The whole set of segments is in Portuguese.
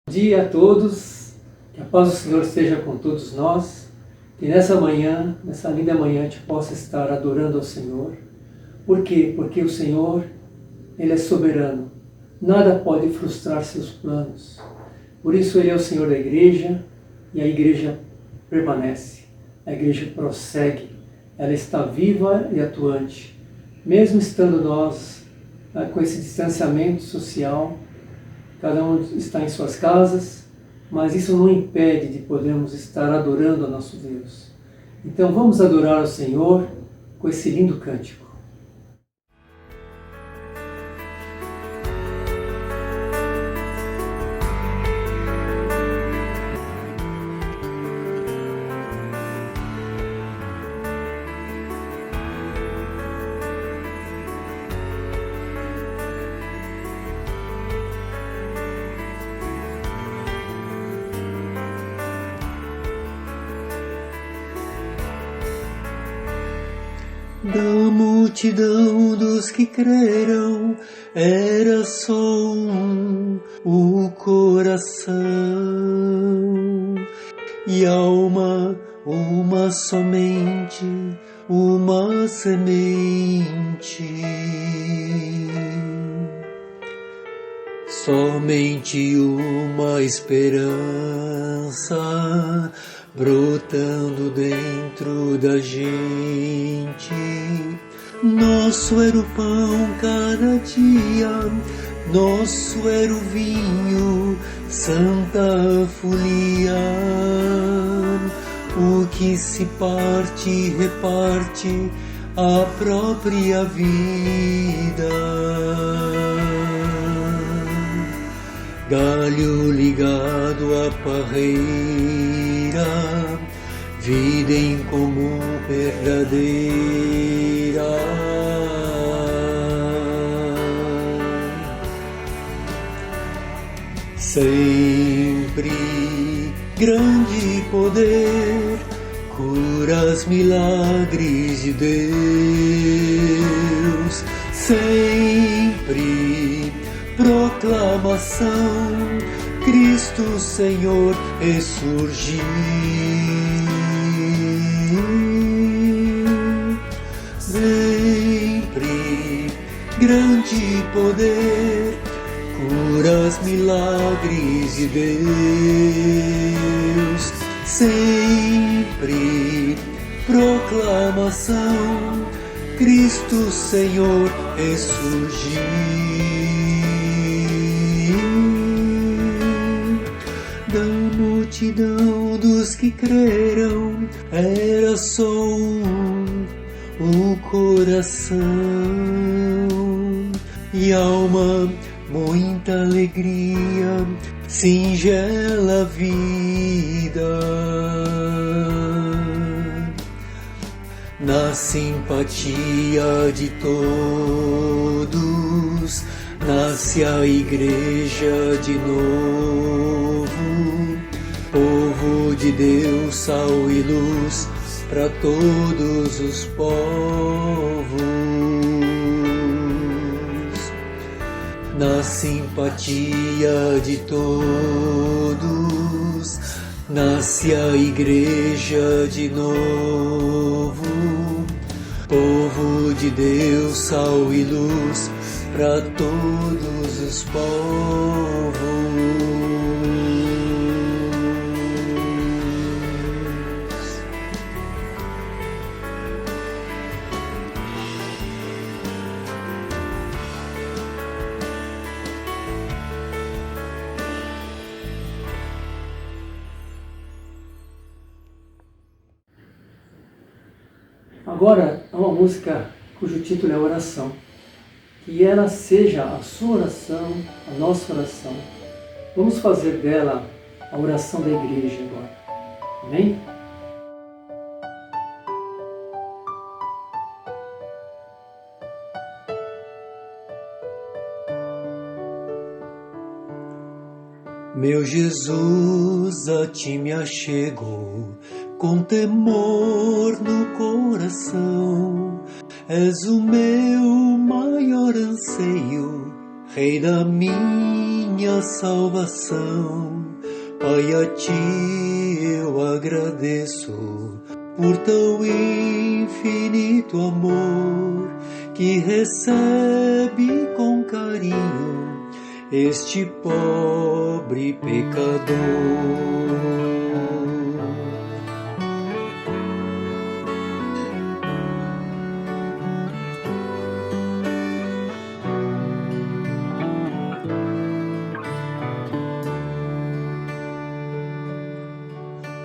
Bom dia a todos, que a paz do Senhor esteja com todos nós, que nessa manhã, nessa linda manhã, a gente possa estar adorando ao Senhor. Por quê? Porque o Senhor, Ele é soberano, nada pode frustrar seus planos. Por isso Ele é o Senhor da igreja e a igreja permanece, a igreja prossegue, ela está viva e atuante. Mesmo estando nós com esse distanciamento social, cada um está em suas casas, mas isso não impede de podermos estar adorando ao nosso Deus. Então vamos adorar ao Senhor com esse lindo cântico. Da multidão dos que creram, era só o coração, e alma uma somente, uma semente. Somente uma esperança brotando dentro da gente. Nosso era o pão cada dia, nosso era o vinho, santa folia. O que se parte, reparte a própria vida. Galho ligado à parreira, vida em comum verdadeira. Sempre grande poder, curas, milagres de Deus. Sempre proclamação, Cristo Senhor ressurgiu. Sempre grande poder, curas, milagres de Deus. Sempre proclamação, Cristo Senhor ressurgiu. Da multidão dos que creram, era só o coração, e alma muita alegria, singela vida. Na simpatia de todos, nasce a igreja de novo, povo de Deus, sal e luz para todos os povos. Na simpatia de todos, nasce a igreja de novo, povo de Deus, sal e luz para todos os povos. Agora, é uma música cujo título é Oração. Que ela seja a sua oração, a nossa oração. Vamos fazer dela a oração da igreja agora. Amém? Meu Jesus, a ti me achego, com temor no coração. És o meu maior anseio, Rei da minha minha salvação. Pai, a ti eu agradeço por tão infinito amor que recebe com carinho este pobre pecador.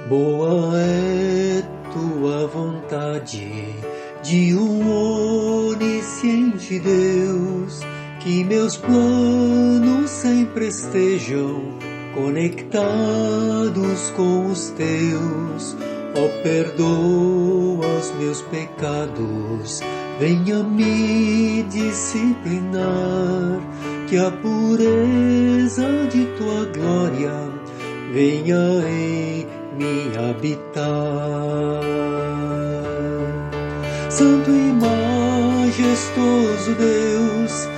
Boa é tua vontade de um onisciente Deus, que meus planos sempre estejam conectados com os teus. Ó, perdoa os meus pecados, venha me disciplinar, que a pureza de tua glória venha em me habitar. Santo e majestoso Deus,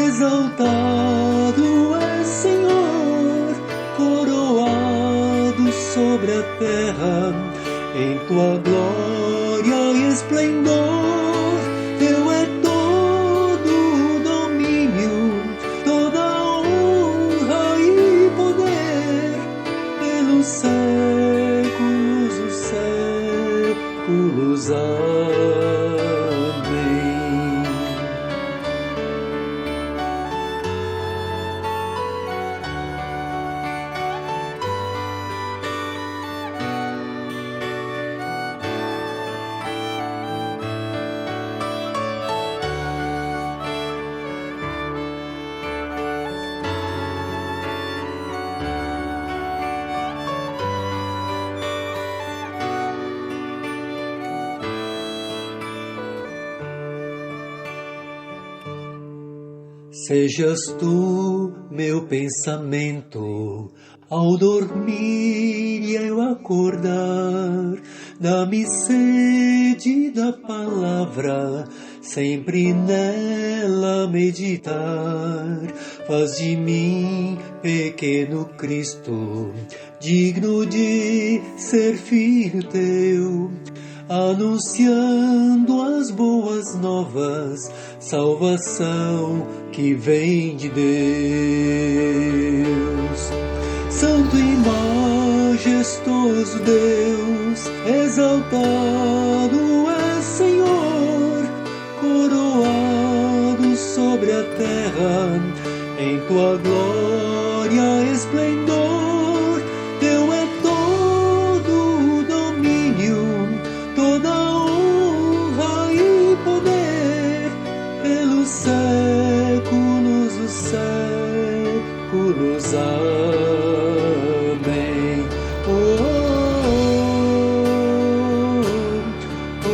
exaltado é Senhor, coroado sobre a terra, em tua glória e esplendor. Teu é todo o domínio, toda a honra e poder, pelos séculos dos séculos. Amém. Sejas tu meu pensamento ao dormir e ao acordar. Dá-me sede da palavra, sempre nela meditar. Faz de mim, pequeno Cristo, digno de ser filho teu, anunciando as boas novas, salvação que vem de Deus. Santo e majestoso Deus, exaltado é Senhor, coroado sobre a terra, em tua glória e esplendor. Teu é todo o domínio, toda a honra e poder, pelos séculos dos séculos. Amém. Oh, oh, oh, oh, oh,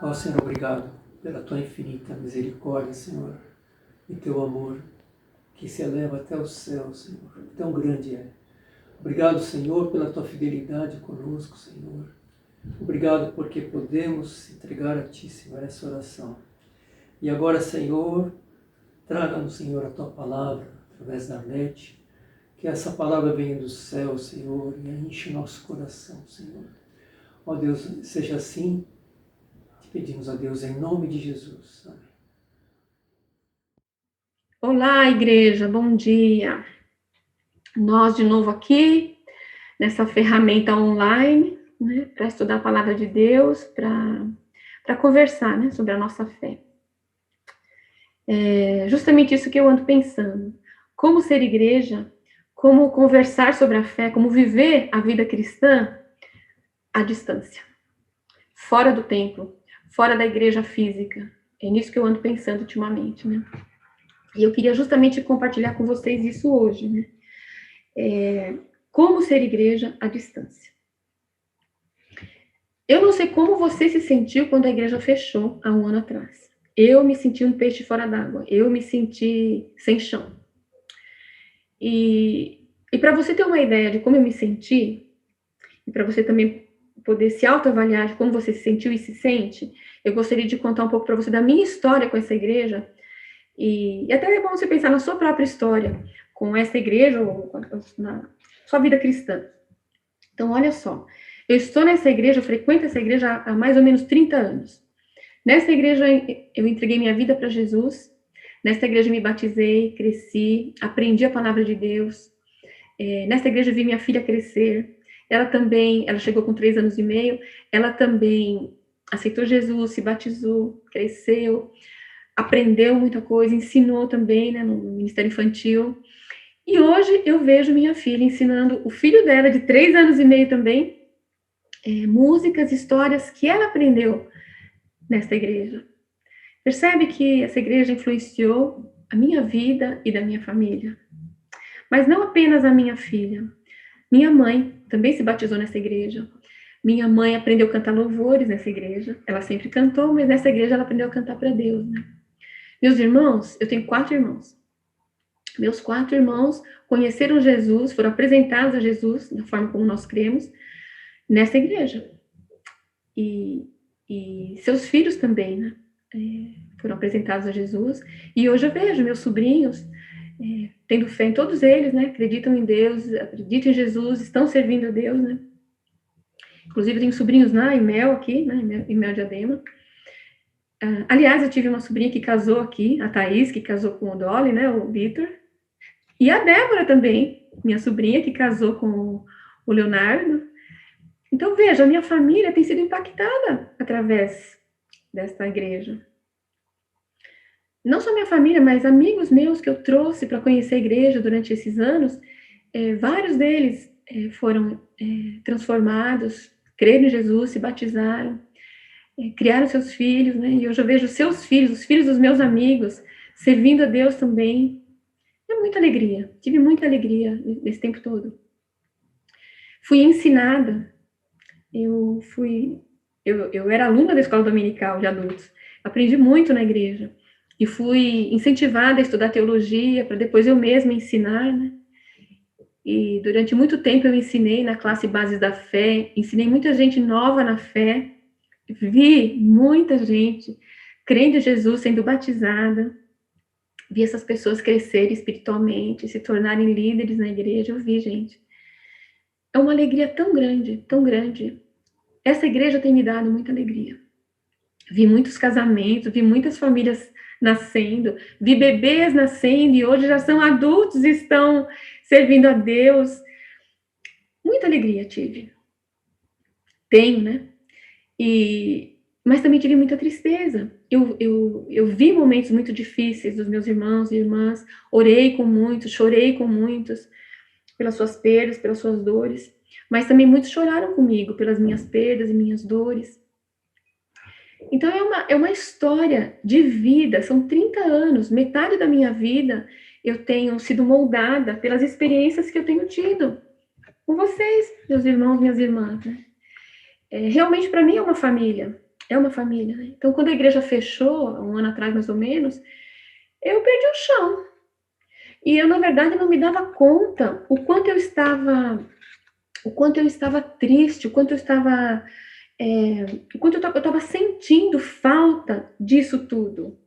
Ó Senhor, obrigado pela tua infinita misericórdia, Senhor, e teu amor que se eleva até o céu, Senhor. Tão grande é. Obrigado, Senhor, pela tua fidelidade conosco, Senhor. Obrigado porque podemos entregar a ti, Senhor, essa oração. E agora, Senhor, traga-nos, Senhor, a tua palavra através da net, que essa palavra venha do céu, Senhor, e enche nosso coração, Senhor. Ó Deus, seja assim. Pedimos a Deus em nome de Jesus. Amém. Olá, igreja, bom dia. Nós de novo aqui, nessa ferramenta online, né, para estudar a palavra de Deus, para conversar, né, sobre a nossa fé. É justamente isso que eu ando pensando. Como ser igreja como conversar sobre a fé, como viver a vida cristã à distância, fora do templo, fora da igreja física. É nisso que eu ando pensando ultimamente, né? E eu queria justamente compartilhar com vocês isso hoje, né? Como ser igreja à distância. Eu não sei como você se sentiu quando a igreja fechou há um ano atrás. Eu me senti um peixe fora d'água. Eu me senti sem chão. E para você ter uma ideia de como eu me senti, e para você também poder se autoavaliar de como você se sentiu e se sente, eu gostaria de contar um pouco para você da minha história com essa igreja. E até é bom você pensar na sua própria história com essa igreja ou na sua vida cristã. Então, olha só. Eu estou nessa igreja, eu frequento essa igreja há mais ou menos 30 anos. Nessa igreja, eu entreguei minha vida para Jesus. Nessa igreja, me batizei, cresci, aprendi a palavra de Deus. Nessa igreja, vi minha filha crescer. Ela chegou com 3 anos e meio. Ela também aceitou Jesus, se batizou, cresceu, aprendeu muita coisa, ensinou também, né, no Ministério Infantil. E hoje eu vejo minha filha ensinando o filho dela, de 3 anos e meio também, músicas, histórias que ela aprendeu nesta igreja. Percebe que essa igreja influenciou a minha vida e da minha família. Mas não apenas a minha filha. Minha mãe também se batizou nessa igreja. Minha mãe aprendeu a cantar louvores nessa igreja. Ela sempre cantou, mas nessa igreja ela aprendeu a cantar para Deus, né? Meus irmãos, eu tenho 4 irmãos. Meus 4 irmãos conheceram Jesus, foram apresentados a Jesus, da forma como nós cremos, nessa igreja. E seus filhos também, né? Foram apresentados a Jesus. E hoje eu vejo meus sobrinhos tendo fé em todos eles, né? Acreditam em Deus, acreditam em Jesus, estão servindo a Deus, né? Inclusive, eu tenho sobrinhos na Imel aqui, né? Imel Diadema. Aliás, eu tive uma sobrinha que casou aqui, a Thaís, que casou com o Dolly, né? O Vitor. E a Débora também, minha sobrinha, que casou com o Leonardo. Então, veja, a minha família tem sido impactada através desta igreja. Não só minha família, mas amigos meus que eu trouxe para conhecer a igreja durante esses anos, vários deles foram transformados, creram em Jesus, se batizaram, criaram seus filhos, né? E hoje eu vejo seus filhos, os filhos dos meus amigos, servindo a Deus também. É muita alegria, tive muita alegria nesse tempo todo. Fui ensinada, eu era aluna da escola dominical de adultos, aprendi muito na igreja, e fui incentivada a estudar teologia, para depois eu mesma ensinar, né? E durante muito tempo eu ensinei na classe Bases da Fé, ensinei muita gente nova na fé, vi muita gente crendo em Jesus, sendo batizada, vi essas pessoas crescerem espiritualmente, se tornarem líderes na igreja, eu vi, gente. É uma alegria tão grande, tão grande. Essa igreja tem me dado muita alegria. Vi muitos casamentos, vi muitas famílias nascendo, vi bebês nascendo e hoje já são adultos e estão servindo a Deus. Muita alegria tive. Tenho, né? Mas também tive muita tristeza. Eu vi momentos muito difíceis dos meus irmãos e irmãs, orei com muitos, chorei com muitos, pelas suas perdas, pelas suas dores, mas também muitos choraram comigo pelas minhas perdas e minhas dores. Então é uma história de vida, são 30 anos, metade da minha vida eu tenho sido moldada pelas experiências que eu tenho tido com vocês, meus irmãos, minhas irmãs, né? Realmente para mim é uma família, né? Então quando a igreja fechou, um ano atrás mais ou menos, eu perdi o chão. E eu, na verdade, não me dava conta o quanto eu estava triste, o quanto eu estava sentindo falta disso tudo,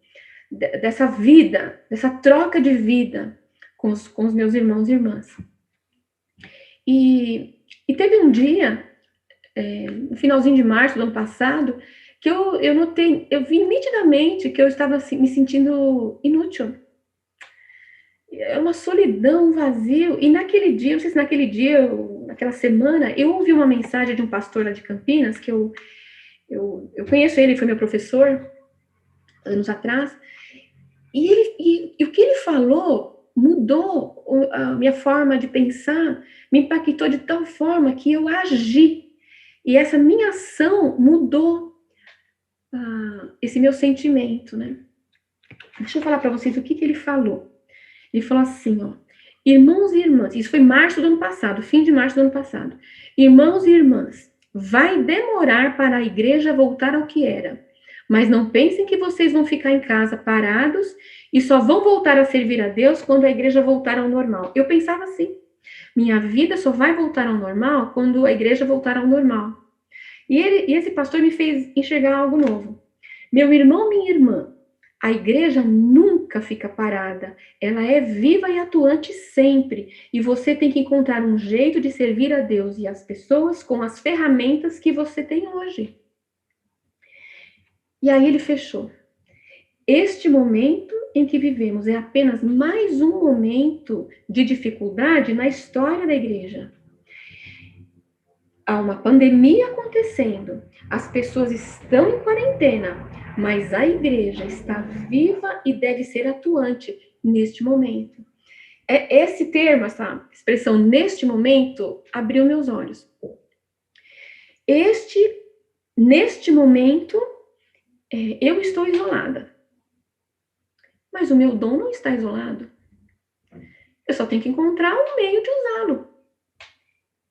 dessa vida, dessa troca de vida com os meus irmãos e irmãs. E teve um dia, no finalzinho de março do ano passado, que eu vi nitidamente que eu estava assim, me sentindo inútil. É uma solidão, um vazio. E naquele dia, não sei se naquele dia, naquela semana, eu ouvi uma mensagem de um pastor lá de Campinas, que eu conheço ele, foi meu professor, anos atrás, e o que ele falou mudou a minha forma de pensar, me impactou de tal forma que eu agi. E essa minha ação mudou esse meu sentimento, né? Deixa eu falar para vocês o que ele falou. Ele falou assim, ó. Irmãos e irmãs, isso foi março do ano passado, fim de março do ano passado. Irmãos e irmãs, vai demorar para a igreja voltar ao que era. Mas não pensem que vocês vão ficar em casa parados e só vão voltar a servir a Deus quando a igreja voltar ao normal. Eu pensava assim, minha vida só vai voltar ao normal quando a igreja voltar ao normal. E esse pastor me fez enxergar algo novo. Meu irmão, minha irmã, a igreja nunca fica parada. Ela é viva e atuante sempre. E você tem que encontrar um jeito de servir a Deus e as pessoas com as ferramentas que você tem hoje. E aí ele fechou. Este momento em que vivemos é apenas mais um momento de dificuldade na história da igreja. Há uma pandemia acontecendo, as pessoas estão em quarentena, mas a igreja está viva e deve ser atuante neste momento. Esse termo, essa expressão neste momento, abriu meus olhos. Neste momento, eu estou isolada. Mas o meu dom não está isolado. Eu só tenho que encontrar um meio de usá-lo.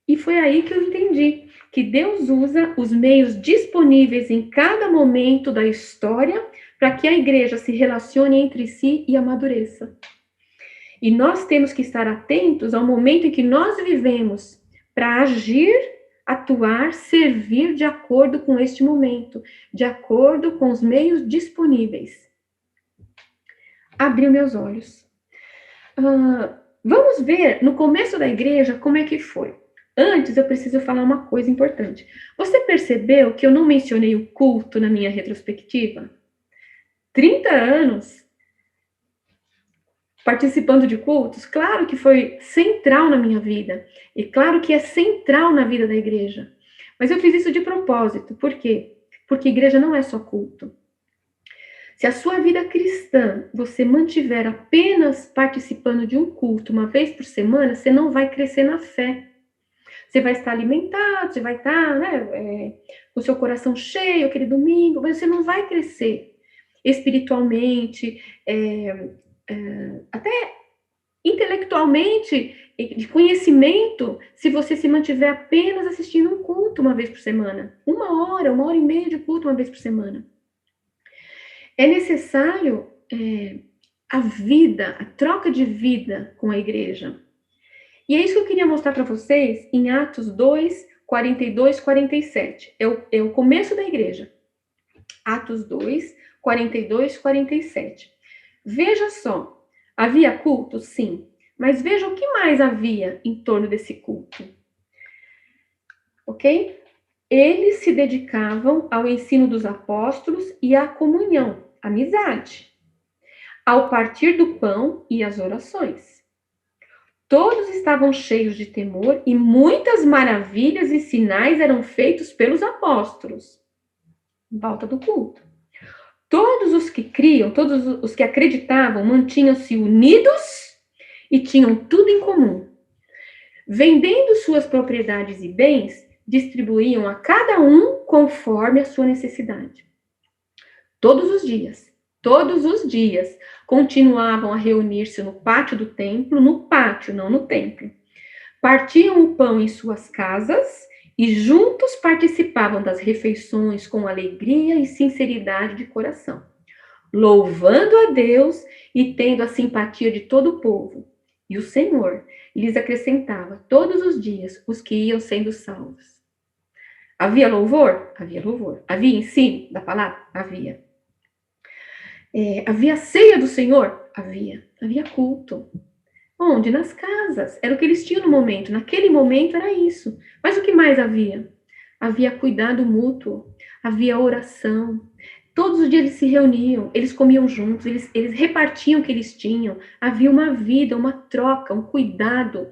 E foi aí que eu entendi que Deus usa os meios disponíveis em cada momento da história para que a igreja se relacione entre si e amadureça. E nós temos que estar atentos ao momento em que nós vivemos para agir, atuar, servir de acordo com este momento, de acordo com os meios disponíveis. Abriu meus olhos. Vamos ver no começo da igreja como é que foi. Antes, eu preciso falar uma coisa importante. Você percebeu que eu não mencionei o culto na minha retrospectiva? 30 anos participando de cultos, claro que foi central na minha vida. E claro que é central na vida da igreja. Mas eu fiz isso de propósito. Por quê? Porque igreja não é só culto. Se a sua vida cristã você mantiver apenas participando de um culto uma vez por semana, você não vai crescer na fé. Você vai estar alimentado, você vai estar com o seu coração cheio aquele domingo, mas você não vai crescer espiritualmente, até intelectualmente, de conhecimento, se você se mantiver apenas assistindo um culto uma vez por semana. 1 hora e meia de culto uma vez por semana. É necessário a vida, a troca de vida com a igreja. E é isso que eu queria mostrar para vocês em Atos 2, 42, 47. É o começo da igreja. Atos 2, 42, 47. Veja só, havia culto? Sim. Mas veja o que mais havia em torno desse culto. Ok? Eles se dedicavam ao ensino dos apóstolos e à comunhão, amizade, ao partir do pão e às orações. Todos estavam cheios de temor e muitas maravilhas e sinais eram feitos pelos apóstolos. Volta do culto. Todos os que criam, todos os que acreditavam, mantinham-se unidos e tinham tudo em comum. Vendendo suas propriedades e bens, distribuíam a cada um conforme a sua necessidade. Todos os dias, continuavam a reunir-se no pátio do templo, no pátio, não no templo. Partiam o pão em suas casas e juntos participavam das refeições com alegria e sinceridade de coração, louvando a Deus e tendo a simpatia de todo o povo. E o Senhor lhes acrescentava todos os dias os que iam sendo salvos. Havia louvor? Havia louvor. Havia ensino da palavra? Havia. Havia ceia do Senhor? Havia culto. Onde? Nas casas. Era o que eles tinham no momento. Naquele momento era isso. Mas o que mais havia? Havia cuidado mútuo. Havia oração. Todos os dias eles se reuniam. Eles comiam juntos. Eles repartiam o que eles tinham. Havia uma vida, uma troca, um cuidado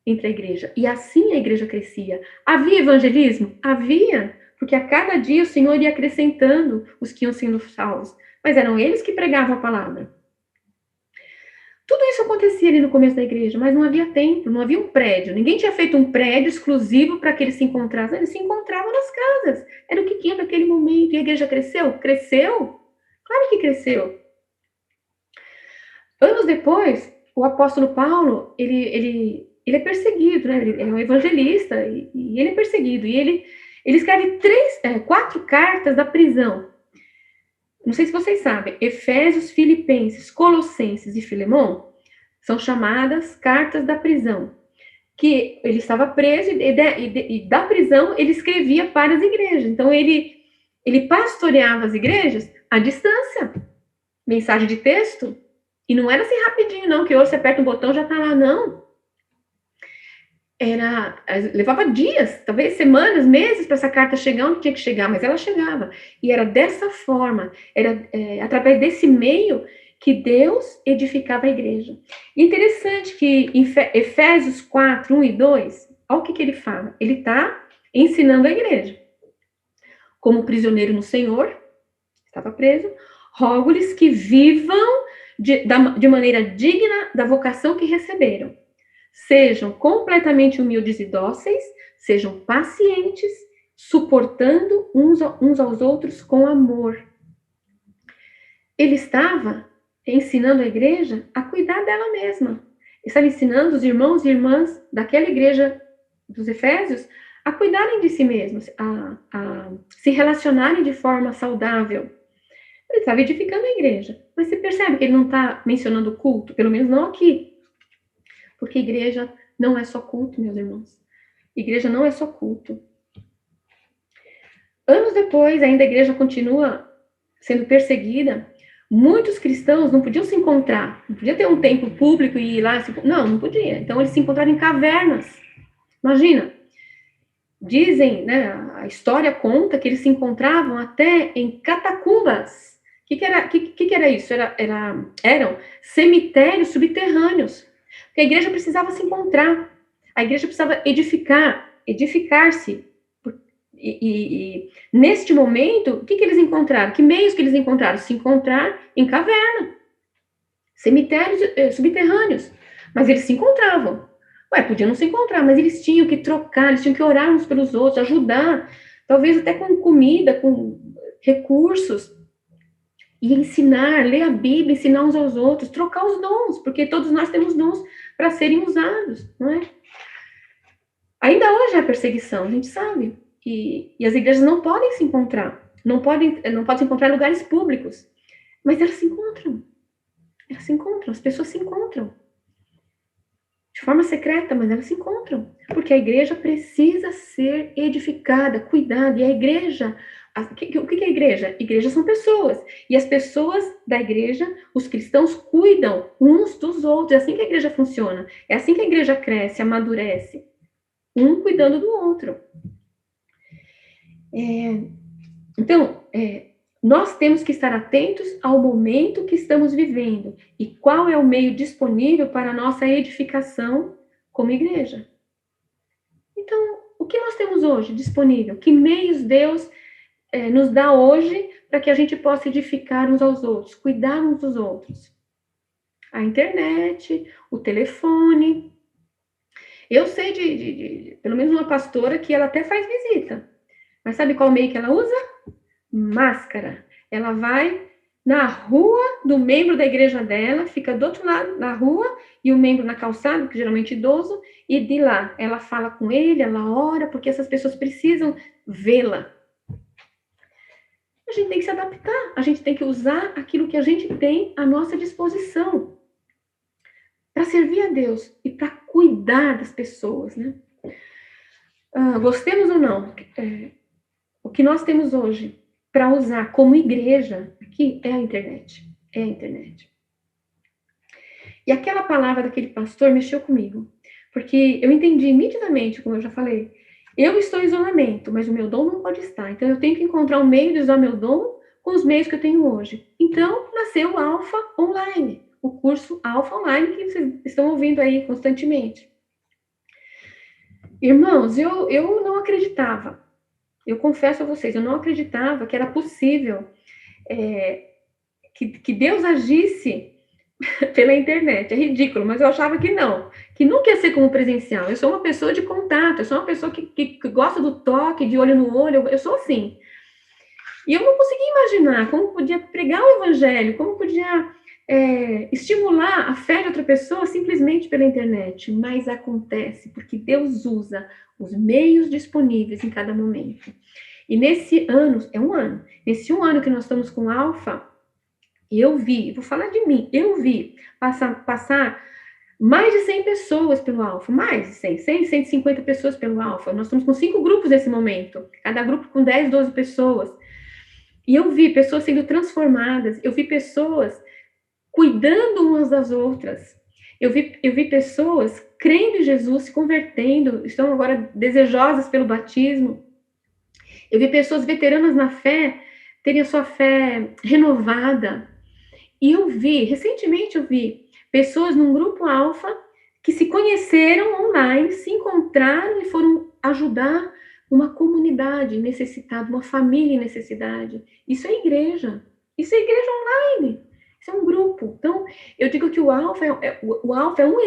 entre a igreja. E assim a igreja crescia. Havia evangelismo? Havia. Porque a cada dia o Senhor ia acrescentando os que iam sendo salvos. Mas eram eles que pregavam a palavra. Tudo isso acontecia ali no começo da igreja, mas não havia templo, não havia um prédio. Ninguém tinha feito um prédio exclusivo para que eles se encontrassem. Eles se encontravam nas casas. Era o que tinha naquele momento. E a igreja cresceu? Cresceu? Claro que cresceu. Anos depois, o apóstolo Paulo, ele é perseguido, né? Ele é um evangelista e ele é perseguido. E ele escreve 4 cartas da prisão. Não sei se vocês sabem, Efésios, Filipenses, Colossenses e Filemão são chamadas cartas da prisão. Que ele estava preso e da prisão ele escrevia para as igrejas. Então ele pastoreava as igrejas à distância. Mensagem de texto. E não era assim rapidinho, não, que hoje você aperta um botão e já está lá, não. Levava dias, talvez semanas, meses para essa carta chegar onde tinha que chegar, mas ela chegava. E era dessa forma, através desse meio que Deus edificava a igreja. E interessante que em Efésios 4, 1 e 2, olha o que ele fala. Ele está ensinando a igreja. Como prisioneiro no Senhor, estava preso, rogo-lhes que vivam de maneira digna da vocação que receberam. Sejam completamente humildes e dóceis, sejam pacientes, suportando uns aos outros com amor. Ele estava ensinando a igreja a cuidar dela mesma. Ele estava ensinando os irmãos e irmãs daquela igreja dos Efésios a cuidarem de si mesmos, a se relacionarem de forma saudável. Ele estava edificando a igreja. Mas você percebe que ele não está mencionando culto, pelo menos não aqui. Porque igreja não é só culto, meus irmãos. Igreja não é só culto. Anos depois, ainda a igreja continua sendo perseguida. Muitos cristãos não podiam se encontrar. Não podia ter um templo público e ir lá. Não podia. Então, eles se encontraram em cavernas. Imagina. Dizem, né, a história conta que eles se encontravam até em catacumbas. O que era isso? Eram cemitérios subterrâneos. Porque a igreja precisava se encontrar. A igreja precisava edificar-se. E neste momento, o que eles encontraram? Que meios que eles encontraram? Se encontrar em caverna. Cemitérios subterrâneos. Mas eles se encontravam. Podiam não se encontrar, mas eles tinham que trocar, eles tinham que orar uns pelos outros, ajudar. Talvez até com comida, com recursos. E ensinar, ler a Bíblia, ensinar uns aos outros, trocar os dons, porque todos nós temos dons para serem usados, não é? Ainda hoje há perseguição, a gente sabe. E as igrejas não podem se encontrar, não podem se encontrar em lugares públicos, mas elas se encontram, as pessoas se encontram. De forma secreta, mas elas se encontram, porque a igreja precisa ser edificada, cuidada, e a igreja... O que é a igreja? Igreja são pessoas. E as pessoas da igreja, os cristãos, cuidam uns dos outros. É assim que a igreja funciona. É assim que a igreja cresce, amadurece. Um cuidando do outro. Então, nós temos que estar atentos ao momento que estamos vivendo. E qual é o meio disponível para a nossa edificação como igreja. Então, o que nós temos hoje disponível? Que meios Deus... nos dá hoje para que a gente possa edificar uns aos outros, cuidar uns dos outros. A internet, o telefone. Eu sei de pelo menos uma pastora que ela até faz visita. Mas sabe qual meio que ela usa? Máscara. Ela vai na rua do membro da igreja dela, fica do outro lado da rua, e o membro na calçada, que geralmente é idoso, e de lá ela fala com ele, ela ora, porque essas pessoas precisam vê-la. A gente tem que se adaptar, a gente tem que usar aquilo que a gente tem à nossa disposição para servir a Deus e para cuidar das pessoas, né? Gostemos ou não, o que nós temos hoje para usar como igreja aqui é a internet. É a internet. E aquela palavra daquele pastor mexeu comigo, porque eu entendi nitidamente, como eu já falei, eu estou em isolamento, mas o meu dom não pode estar. Então, eu tenho que encontrar um meio de usar meu dom com os meios que eu tenho hoje. Então, nasceu o Alpha Online, o curso Alpha Online que vocês estão ouvindo aí constantemente. Irmãos, eu não acreditava. Eu confesso a vocês, eu não acreditava que era possível que Deus agisse pela internet. É ridículo, mas eu achava que nunca ia ser como presencial. Eu sou uma pessoa de contato, eu sou uma pessoa que gosta do toque, de olho no olho, eu sou assim. E eu não conseguia imaginar como podia pregar o evangelho, como podia estimular a fé de outra pessoa simplesmente pela internet. Mas acontece, porque Deus usa os meios disponíveis em cada momento. E nesse ano, nesse um ano que nós estamos com Alfa, vou falar de mim, eu vi passar mais de 100 pessoas pelo Alfa, mais de 150 pessoas pelo Alfa. Nós estamos com 5 grupos nesse momento, cada grupo com 10, 12 pessoas. E eu vi pessoas sendo transformadas, eu vi pessoas cuidando umas das outras. Eu vi pessoas crendo em Jesus, se convertendo, estão agora desejosas pelo batismo. Eu vi pessoas veteranas na fé terem a sua fé renovada. E recentemente eu vi pessoas num grupo Alfa que se conheceram online, se encontraram e foram ajudar uma comunidade necessitada, uma família em necessidade. Isso é igreja. Isso é igreja online. Isso é um grupo. Então, eu digo que o Alfa é um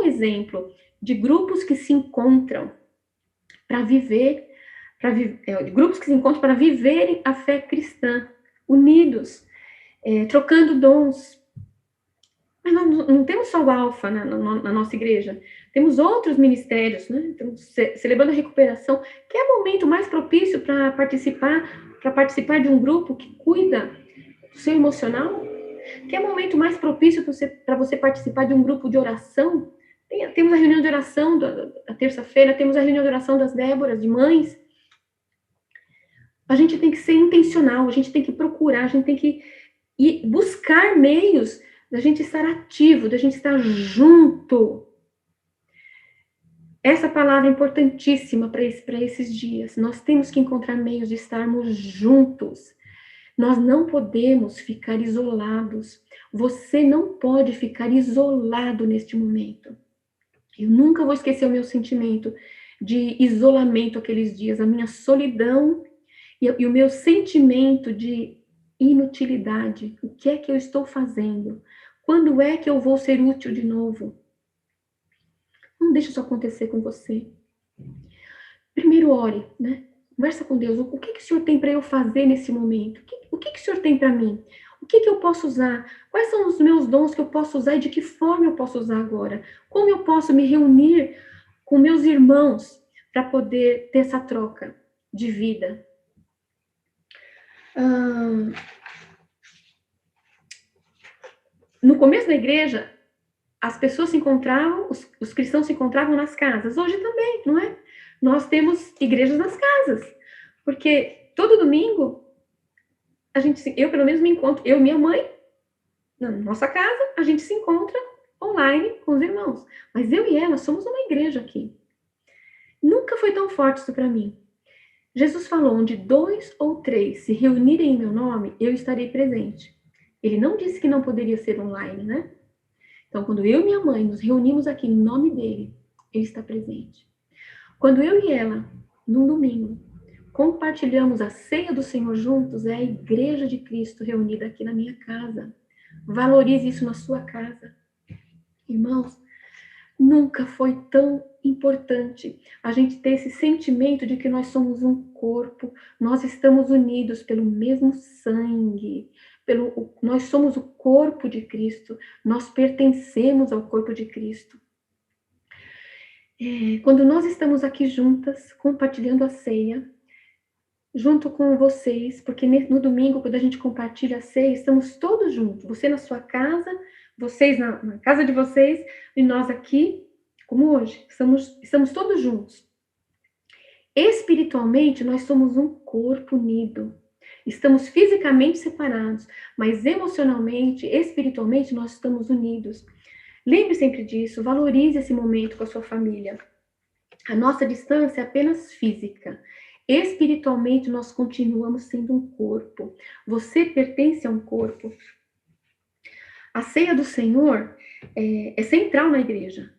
exemplo de grupos que se encontram para viver, grupos que se encontram para viverem a fé cristã, unidos, trocando dons. Mas nós não temos só o Alfa na nossa igreja. Temos outros ministérios, né? Temos Celebrando a Recuperação, que é o momento mais propício para participar de um grupo que cuida do seu emocional, que é o momento mais propício para você participar de um grupo de oração. Temos a reunião de oração da terça-feira, temos a reunião de oração das Déboras, de mães. A gente tem que ser intencional, a gente tem que procurar, a gente tem que ir buscar meios da gente estar ativo, da gente estar junto. Essa palavra é importantíssima para esses dias. Nós temos que encontrar meios de estarmos juntos. Nós não podemos ficar isolados. Você não pode ficar isolado neste momento. Eu nunca vou esquecer o meu sentimento de isolamento aqueles dias, a minha solidão e o meu sentimento de inutilidade. O que é que eu estou fazendo? Quando é que eu vou ser útil de novo? Não deixe isso acontecer com você. Primeiro ore, né? Conversa com Deus. O que o Senhor tem para eu fazer nesse momento? O que o Senhor tem para mim? O que eu posso usar? Quais são os meus dons que eu posso usar e de que forma eu posso usar agora? Como eu posso me reunir com meus irmãos para poder ter essa troca de vida? No começo da igreja, as pessoas se encontravam, os cristãos se encontravam nas casas. Hoje também, não é? Nós temos igrejas nas casas, porque todo domingo eu pelo menos me encontro, eu e minha mãe, na nossa casa, a gente se encontra online com os irmãos. Mas eu e ela somos uma igreja aqui. Nunca foi tão forte isso para mim. Jesus falou, onde 2 ou 3 se reunirem em meu nome, eu estarei presente. Ele não disse que não poderia ser online, né? Então, quando eu e minha mãe nos reunimos aqui no nome dele, ele está presente. Quando eu e ela, num domingo, compartilhamos a ceia do Senhor juntos, é a igreja de Cristo reunida aqui na minha casa. Valorize isso na sua casa. Irmãos, nunca foi tão importante a gente ter esse sentimento de que nós somos um corpo, nós estamos unidos pelo mesmo sangue, nós somos o corpo de Cristo, nós pertencemos ao corpo de Cristo. Quando nós estamos aqui juntas, compartilhando a ceia, junto com vocês, porque no domingo, quando a gente compartilha a ceia, estamos todos juntos, você na sua casa, vocês na casa de vocês, e nós aqui, como hoje, estamos todos juntos. Espiritualmente, nós somos um corpo unido. Estamos fisicamente separados, mas emocionalmente, espiritualmente, nós estamos unidos. Lembre sempre disso, valorize esse momento com a sua família. A nossa distância é apenas física. Espiritualmente, nós continuamos sendo um corpo. Você pertence a um corpo. A ceia do Senhor é central na igreja.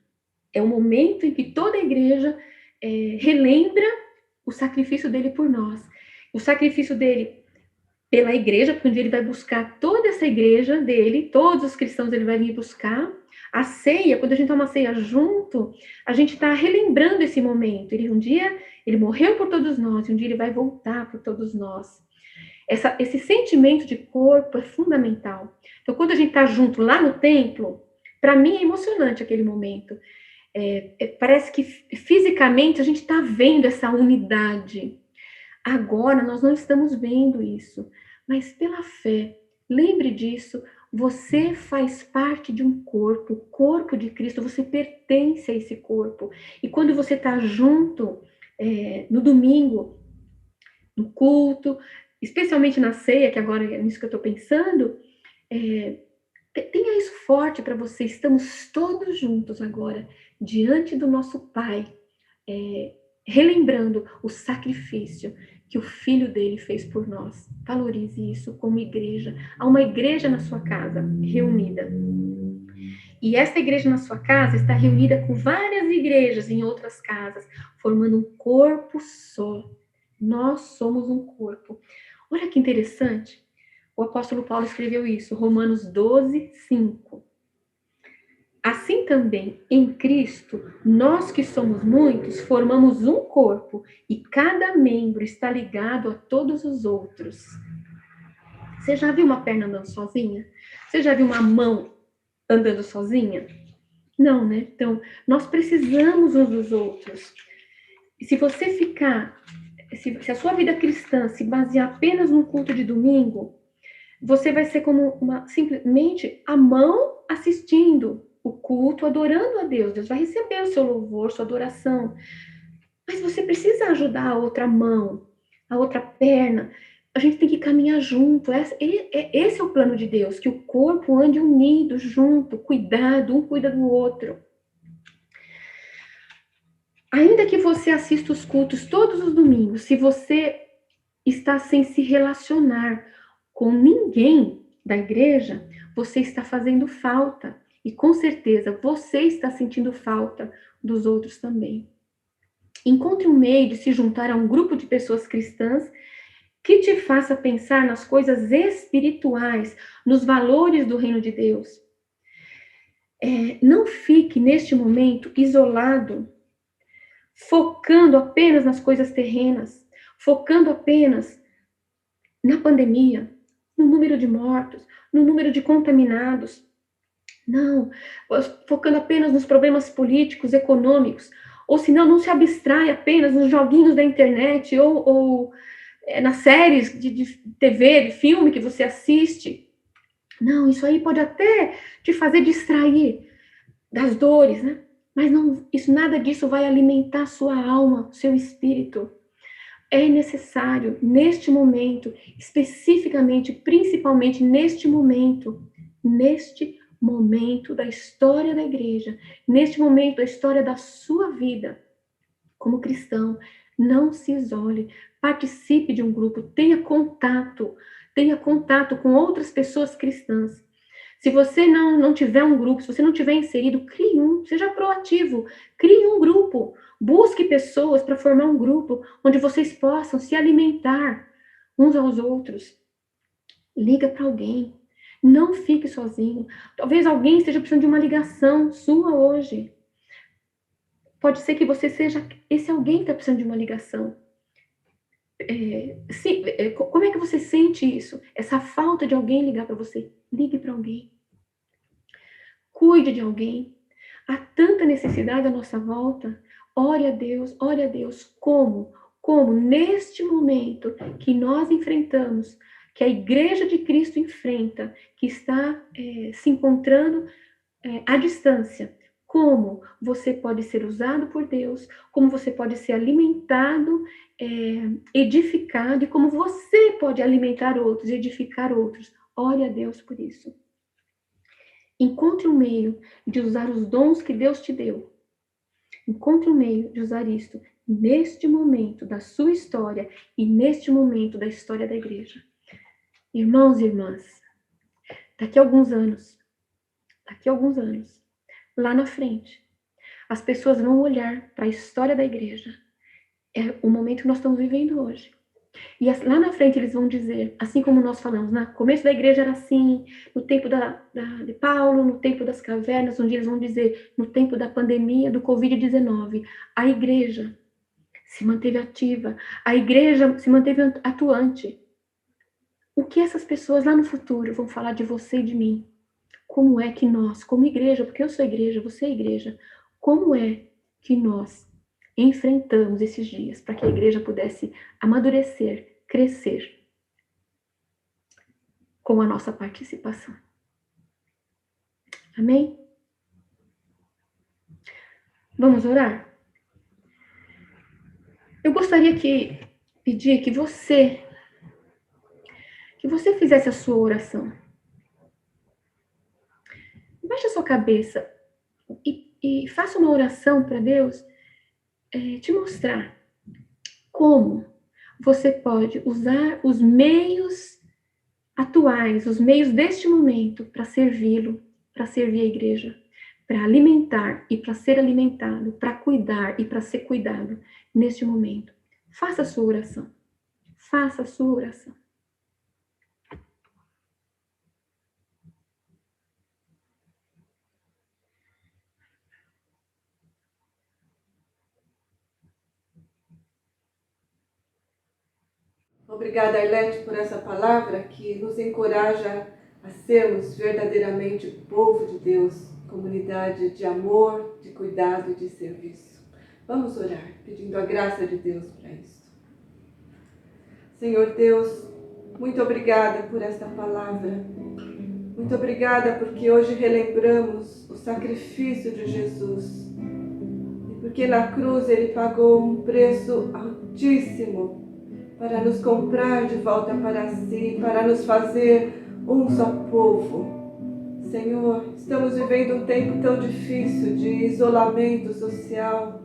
É o momento em que toda a igreja relembra o sacrifício dele por nós. O sacrifício dele pela igreja, porque um dia ele vai buscar toda essa igreja dele, todos os cristãos ele vai vir buscar. A ceia, quando a gente toma ceia junto, a gente está relembrando esse momento. Um dia ele morreu por todos nós, e um dia ele vai voltar por todos nós. Esse sentimento de corpo é fundamental. Então, quando a gente está junto lá no templo, para mim é emocionante aquele momento. Parece que fisicamente a gente está vendo essa unidade. Agora nós não estamos vendo isso, mas pela fé, lembre disso, você faz parte de um corpo, o corpo de Cristo, você pertence a esse corpo. E quando você está junto, no domingo, no culto, especialmente na ceia, que agora é nisso que eu estou pensando, tenha isso forte para você. Estamos todos juntos agora, diante do nosso Pai, relembrando o sacrifício que o Filho dele fez por nós. Valorize isso como igreja. Há uma igreja na sua casa, reunida. E essa igreja na sua casa está reunida com várias igrejas em outras casas, formando um corpo só. Nós somos um corpo. Olha que interessante. O apóstolo Paulo escreveu isso, Romanos 12, 5. Assim também, em Cristo, nós que somos muitos, formamos um corpo e cada membro está ligado a todos os outros. Você já viu uma perna andando sozinha? Você já viu uma mão andando sozinha? Não, né? Então, nós precisamos uns dos outros. Se você ficar, se a sua vida cristã se basear apenas no culto de domingo, você vai ser como simplesmente a mão assistindo o culto, adorando a Deus. Deus vai receber o seu louvor, sua adoração. Mas você precisa ajudar a outra mão, a outra perna. A gente tem que caminhar junto. Esse é o plano de Deus, que o corpo ande unido, junto, cuidado, um cuida do outro. Ainda que você assista os cultos todos os domingos, se você está sem se relacionar com ninguém da igreja, você está fazendo falta. E com certeza você está sentindo falta dos outros também. Encontre um meio de se juntar a um grupo de pessoas cristãs que te faça pensar nas coisas espirituais, nos valores do reino de Deus. Não fique neste momento isolado, focando apenas nas coisas terrenas, focando apenas na pandemia, no número de mortos, no número de contaminados. Não, focando apenas nos problemas políticos, econômicos, ou senão não se abstrai apenas nos joguinhos da internet ou nas séries de TV, de filme que você assiste. Não, isso aí pode até te fazer distrair das dores, né? Mas nada disso vai alimentar a sua alma, seu espírito. É necessário, neste momento, especificamente, principalmente neste momento da história da igreja, neste momento da história da sua vida como cristão, não se isole, participe de um grupo, tenha contato com outras pessoas cristãs. Se você não tiver um grupo, se você não tiver inserido, crie um, seja proativo, crie um grupo, busque pessoas para formar um grupo onde vocês possam se alimentar uns aos outros. Liga para alguém, não fique sozinho. Talvez alguém esteja precisando de uma ligação sua hoje. Pode ser que você seja esse alguém que está precisando de uma ligação. Como é que você sente isso? Essa falta de alguém ligar para você? Ligue para alguém. Cuide de alguém. Há tanta necessidade à nossa volta. Ore a Deus, ore a Deus. Como? Como neste momento que nós enfrentamos, que a Igreja de Cristo enfrenta, que está se encontrando à distância, como você pode ser usado por Deus, como você pode ser alimentado, edificado, e como você pode alimentar outros, edificar outros. Ore a Deus por isso. Encontre um meio de usar os dons que Deus te deu. Encontre um meio de usar isto neste momento da sua história e neste momento da história da igreja. Irmãos e irmãs, daqui a alguns anos, lá na frente, as pessoas vão olhar para a história da igreja. É o momento que nós estamos vivendo hoje. E lá na frente eles vão dizer, assim como nós falamos, no começo da igreja era assim, no tempo de Paulo, no tempo das cavernas, onde eles vão dizer, no tempo da pandemia, do Covid-19, a igreja se manteve ativa, a igreja se manteve atuante. O que essas pessoas lá no futuro vão falar de você e de mim? Como é que nós, como igreja, porque eu sou igreja, você é igreja, como é que nós enfrentamos esses dias para que a igreja pudesse amadurecer, crescer com a nossa participação? Amém? Vamos orar? Eu gostaria de pedir que você fizesse a sua oração. Baixe a sua cabeça e faça uma oração para Deus te mostrar como você pode usar os meios atuais, os meios deste momento para servi-lo, para servir a igreja, para alimentar e para ser alimentado, para cuidar e para ser cuidado neste momento. Faça a sua oração. Faça a sua oração. Obrigada, Arlete, por essa palavra que nos encoraja a sermos verdadeiramente povo de Deus, comunidade de amor, de cuidado e de serviço. Vamos orar, pedindo a graça de Deus para isso. Senhor Deus, muito obrigada por esta palavra. Muito obrigada porque hoje relembramos o sacrifício de Jesus. E porque na cruz Ele pagou um preço altíssimo para nos comprar de volta para si, para nos fazer um só povo. Senhor, estamos vivendo um tempo tão difícil de isolamento social.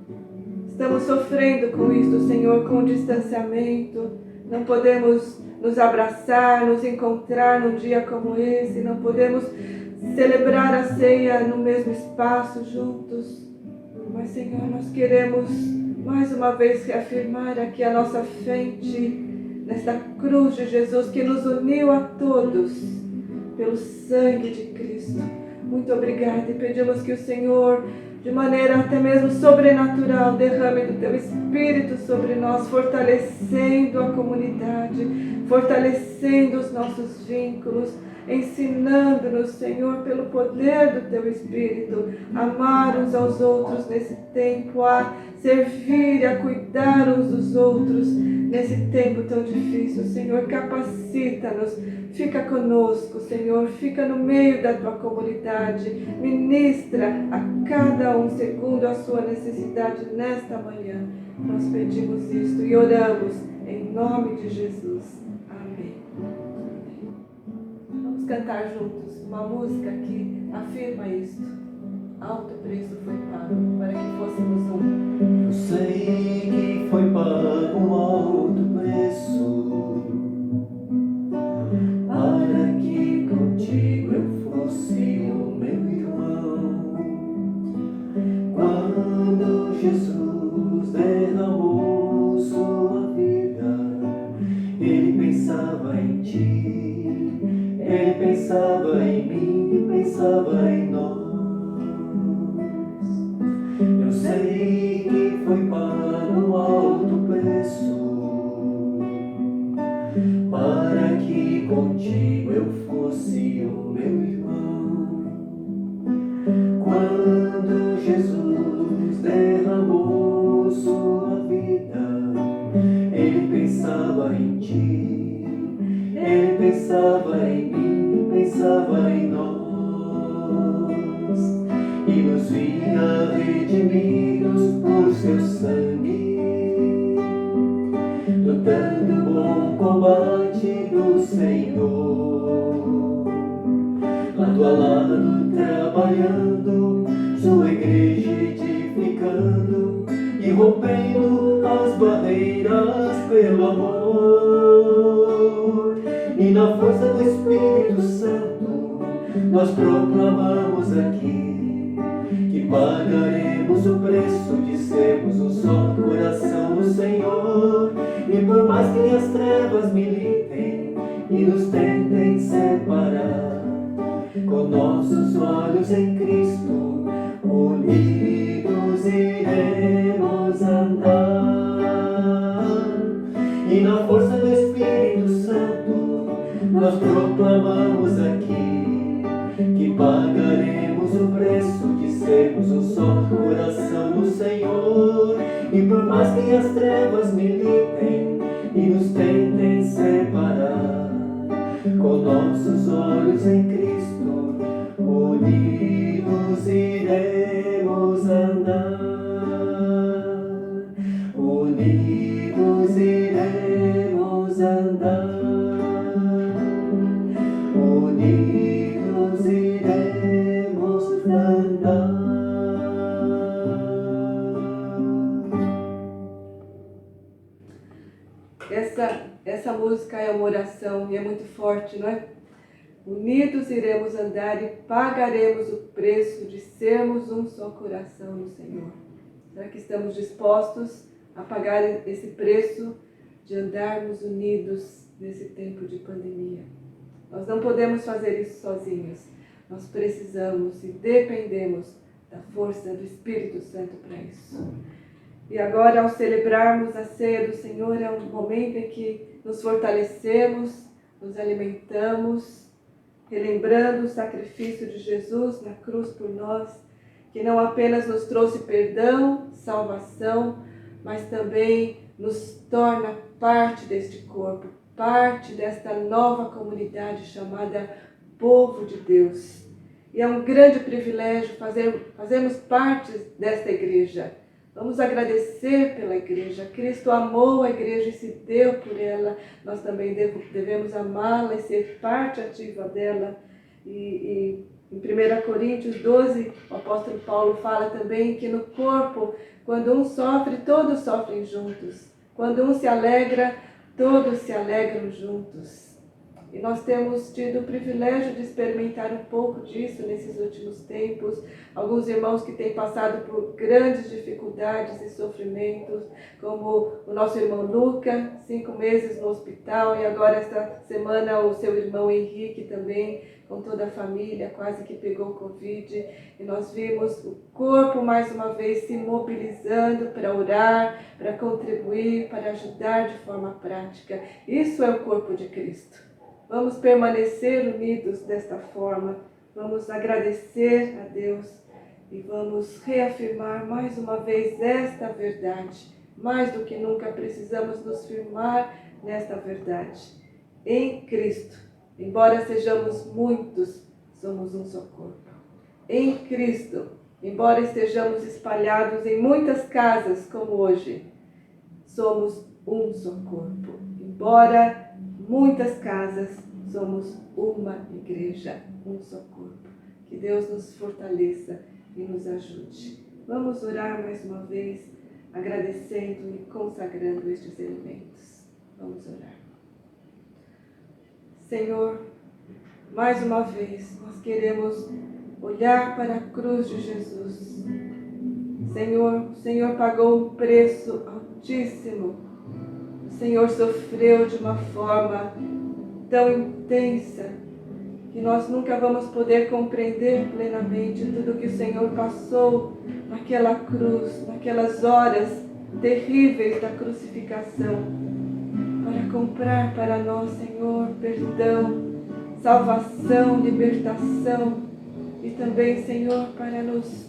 Estamos sofrendo com isto, Senhor, com o distanciamento. Não podemos nos abraçar, nos encontrar num dia como esse. Não podemos celebrar a ceia no mesmo espaço juntos. Mas, Senhor, nós queremos mais uma vez reafirmar aqui a nossa frente, nesta cruz de Jesus que nos uniu a todos pelo sangue de Cristo. Muito obrigada e pedimos que o Senhor, de maneira até mesmo sobrenatural, derrame do Teu Espírito sobre nós, fortalecendo a comunidade, fortalecendo os nossos vínculos, ensinando-nos, Senhor, pelo poder do Teu Espírito, a amar uns aos outros nesse tempo, a servir e a cuidar uns dos outros nesse tempo tão difícil. Senhor, capacita-nos, fica conosco, Senhor, fica no meio da Tua comunidade, ministra a cada um segundo a sua necessidade nesta manhã. Nós pedimos isto e oramos em nome de Jesus. Amém. Vamos cantar juntos uma música que afirma isto. Alto preço foi pago para que fôssemos um. Eu sei que foi pago um alto preço para que contigo eu fosse o meu irmão. Quando Jesus derramou sua vida, Ele pensava em ti, Ele pensava em mim, pensava em nós. Eu sei que foi pago um alto preço para que contigo eu fosse o meu irmão. Quando Jesus derramou sua vida, Ele pensava em ti, Ele pensava em mim, pensava em nós. E nos via redimidos por seu sangue, lutando o bom combate do Senhor, lado a lado trabalhando, sua igreja edificando e rompendo as barreiras pelo amor. E na força do Espírito Santo nós proclamamos aqui que pagaremos o preço de sermos um só coração no Senhor. E por mais que a as trevas militem e nos tentem separar, com nossos olhos em Cristo, unidos iremos andar. E na força do Espírito Santo, nós proclamamos aqui que pagaremos o preço de sermos um só coração no Senhor. E por mais que as trevas militem e nos tentem separar, com nossos olhos em Cristo, unidos iremos andar. Unidos iremos andar. Unidos iremos andar. Essa música é uma oração e é muito forte, não é? Unidos iremos andar e pagaremos o preço de sermos um só coração no Senhor. Será que estamos dispostos a pagar esse preço de andarmos unidos nesse tempo de pandemia? Nós não podemos fazer isso sozinhos. Nós precisamos e dependemos da força do Espírito Santo para isso. E agora, ao celebrarmos a ceia do Senhor, é um momento em que nos fortalecemos, nos alimentamos, relembrando o sacrifício de Jesus na cruz por nós, que não apenas nos trouxe perdão, salvação, mas também nos torna parte deste corpo, parte desta nova comunidade chamada Povo de Deus. E é um grande privilégio fazermos parte desta igreja. Vamos agradecer pela igreja. Cristo amou a igreja e se deu por ela. Nós também devemos amá-la e ser parte ativa dela. E em 1 Coríntios 12, o apóstolo Paulo fala também que no corpo, quando um sofre, todos sofrem juntos. Quando um se alegra, todos se alegram juntos. E nós temos tido o privilégio de experimentar um pouco disso nesses últimos tempos. Alguns irmãos que têm passado por grandes dificuldades e sofrimentos, como o nosso irmão Luca, 5 meses no hospital, e agora esta semana o seu irmão Henrique também, com toda a família, quase que pegou Covid. E nós vimos o corpo mais uma vez se mobilizando para orar, para contribuir, para ajudar de forma prática. Isso é o corpo de Cristo. Vamos permanecer unidos desta forma, vamos agradecer a Deus e vamos reafirmar mais uma vez esta verdade. Mais do que nunca precisamos nos firmar nesta verdade. Em Cristo, embora sejamos muitos, somos um só corpo. Em Cristo, embora estejamos espalhados em muitas casas como hoje, somos um só corpo. Embora muitas casas, somos uma igreja, um só corpo. Que Deus nos fortaleça e nos ajude. Vamos orar mais uma vez, agradecendo e consagrando estes elementos. Vamos orar. Senhor, mais uma vez, nós queremos olhar para a cruz de Jesus. Senhor, o Senhor pagou um preço altíssimo. O Senhor sofreu de uma forma tão intensa que nós nunca vamos poder compreender plenamente tudo que o Senhor passou naquela cruz, naquelas horas terríveis da crucificação, para comprar para nós, Senhor, perdão, salvação, libertação e também, Senhor, para nos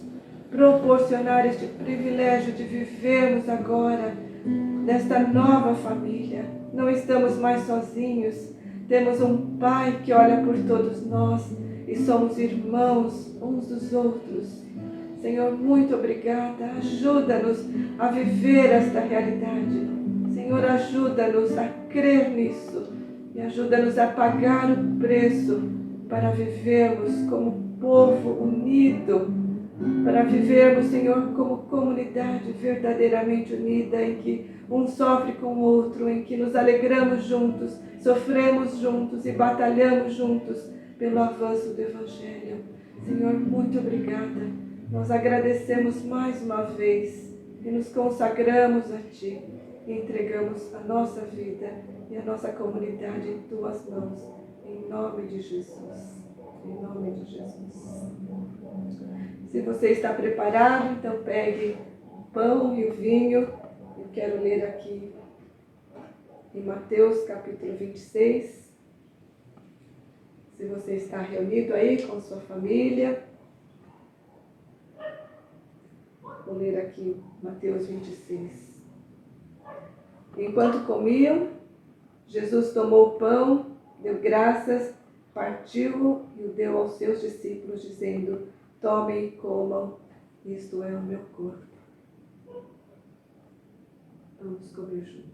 proporcionar este privilégio de vivermos agora nesta nova família. Não estamos mais sozinhos. Temos um Pai que olha por todos nós e somos irmãos uns dos outros. Senhor, muito obrigada. Ajuda-nos a viver esta realidade. Senhor, ajuda-nos a crer nisso e ajuda-nos a pagar o preço para vivermos como povo unido, para vivermos, Senhor, como comunidade verdadeiramente unida, em que um sofre com o outro, em que nos alegramos juntos, sofremos juntos e batalhamos juntos pelo avanço do Evangelho. Senhor, muito obrigada. Nós agradecemos mais uma vez e nos consagramos a Ti. e entregamos a nossa vida e a nossa comunidade em tuas mãos, em nome de Jesus. Em nome de Jesus. Se você está preparado, então pegue o pão e o vinho. Eu quero ler aqui em Mateus capítulo 26. Se você está reunido aí com sua família, vou ler aqui Mateus 26. Enquanto comiam, Jesus tomou o pão, deu graças, partiu e o deu aos seus discípulos, dizendo: tomem e comam, isto é o meu corpo. Vamos comer juntos.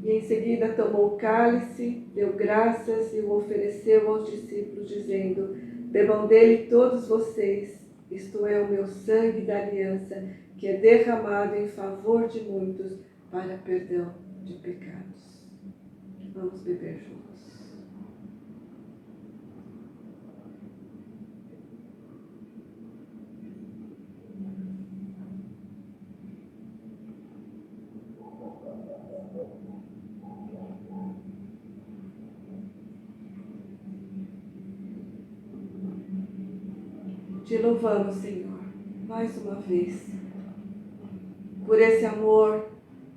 E em seguida tomou o cálice, deu graças e o ofereceu aos discípulos, dizendo: bebam dele todos vocês, isto é o meu sangue da aliança, que é derramado em favor de muitos para perdão de pecados. Vamos beber juntos. Te louvamos, Senhor, mais uma vez, por esse amor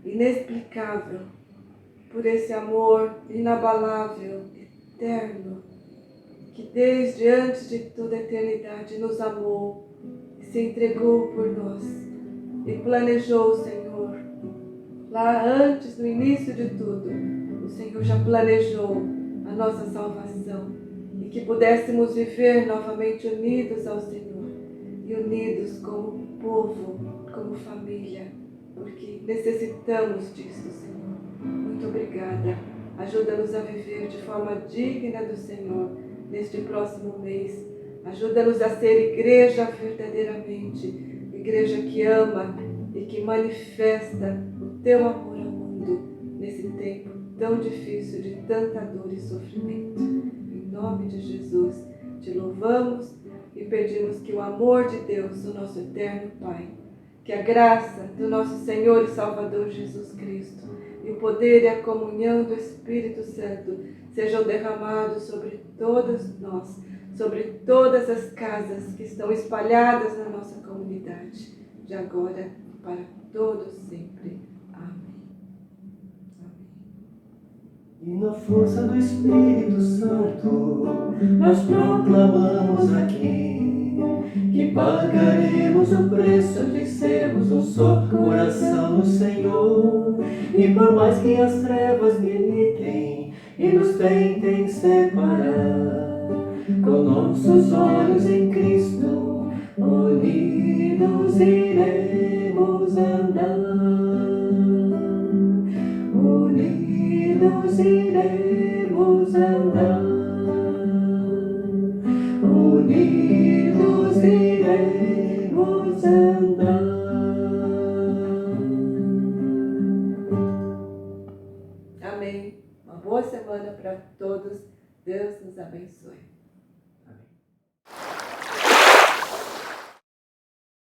inexplicável, por esse amor inabalável, eterno, que desde antes de toda a eternidade nos amou e se entregou por nós e planejou, Senhor, lá antes, no início de tudo, o Senhor já planejou a nossa salvação e que pudéssemos viver novamente unidos ao Senhor e unidos como povo, como família, porque necessitamos disso, Senhor. Muito obrigada. Ajuda-nos a viver de forma digna do Senhor neste próximo mês. Ajuda-nos a ser igreja verdadeiramente, igreja que ama e que manifesta o teu amor ao mundo nesse tempo tão difícil de tanta dor e sofrimento. Em nome de Jesus, te louvamos e pedimos que o amor de Deus, o nosso eterno Pai, que a graça do nosso Senhor e Salvador Jesus Cristo e o poder e a comunhão do Espírito Santo sejam derramados sobre todas nós, sobre todas as casas que estão espalhadas na nossa comunidade, de agora e para todos sempre. Amém. E na força do Espírito Santo, nós proclamamos aqui que pagaremos o preço de sermos um só coração no Senhor. E por mais que as trevas militem e nos tentem separar, com nossos olhos em Cristo, unidos iremos andar. Unidos iremos andar, unidos iremos andar. Amém. Uma boa semana para todos. Deus nos abençoe.